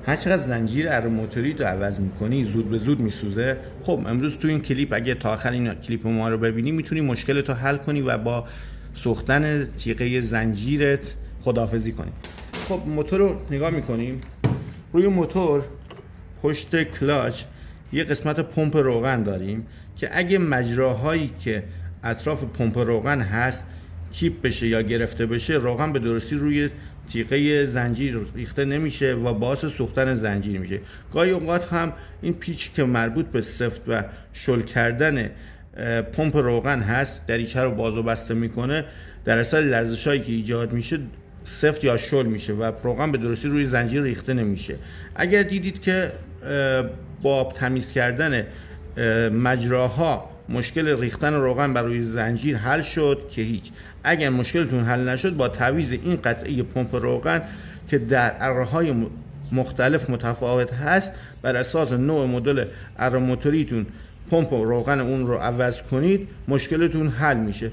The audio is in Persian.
هر چقدر زنجیر اره موتوری رو عوض میکنی زود به زود میسوزه. خب امروز تو این کلیپ اگه تا آخر این کلیپ ما رو ببینی میتونی مشکلتو حل کنی و با سوختن تیغه زنجیرت خداحافظی کنی. خب موتور رو نگاه میکنیم. روی موتور پشت کلاچ یه قسمت پمپ روغن داریم که اگه مجراهایی که اطراف پمپ روغن هست کیپ بشه یا گرفته بشه، روغن به درستی روی تیغه زنجیر ریخته نمیشه و باعث سوختن زنجیر میشه. گاهی اوقات هم این پیچی که مربوط به سفت و شل کردن پمپ روغن هست دریچه رو باز و بسته میکنه، در اثر لرزشایی که ایجاد میشه سفت یا شل میشه و روغن به درستی روی زنجیر ریخته نمیشه. اگر دیدید که با تمیز کردن مجراها مشکل ریختن روغن بر روی زنجیر حل شد که هیچ. اگر مشکلتون حل نشد با تعویض این قطعه پمپ روغن که در اره‌های مختلف متفاوت هست بر اساس نوع مدل اره موتوریتون پمپ روغن اون رو عوض کنید، مشکلتون حل میشه.